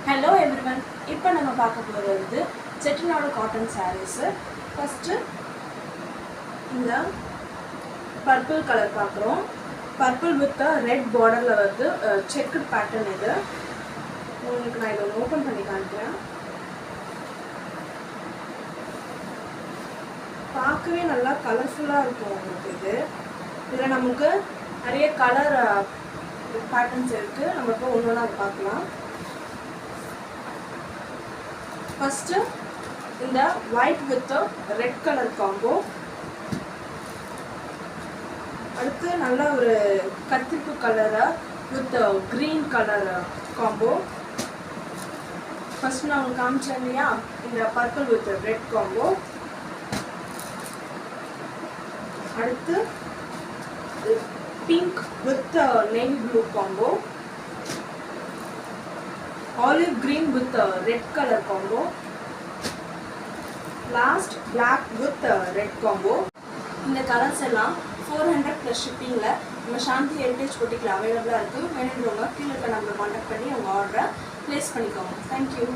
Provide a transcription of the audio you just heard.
Hello everyone. இப்போ நம்ம பார்க்க போறது வந்து செட்டிநாடு காட்டன் sarees. First இந்த purple color பார்க்கறோம். Purple with a red borderல வந்து checkered pattern இது. உங்களுக்கு நான் இத ஓபன் பண்ணி காமிக்கிறேன். பார்க்கவே நல்லா கலர்ஃபுல்லா இருக்கும் உங்களுக்கு இது. இதுல நமக்கு நிறைய கலர் patterns இருக்கு. நம்ம இப்போ ஒவ்வொண்ணா பார்க்கலாம். First, in the white with the red color combo. அடுத்து நல்ல ஒரு கத்திரிப்பு colour with the green color combo. First நான் உங்களுக்கு காமிச்சேன் இல்லையா இந்த purple with the red combo. அடுத்து pink with the navy blue combo. Olive green with the red color combo. Last black with the red combo. இந்த colours எல்லாம் 400 plus shippingல நம்ம சாந்தி heritage பொட்டிக்ல அவைலபிளா இருக்கு. வேணும்ன்றவங்க கீழ இருக்க நம்பரை கான்டாக்ட் பண்ணி உங்க ஆர்டரை பிளேஸ் பண்ணிக்கோங்க. Thank you.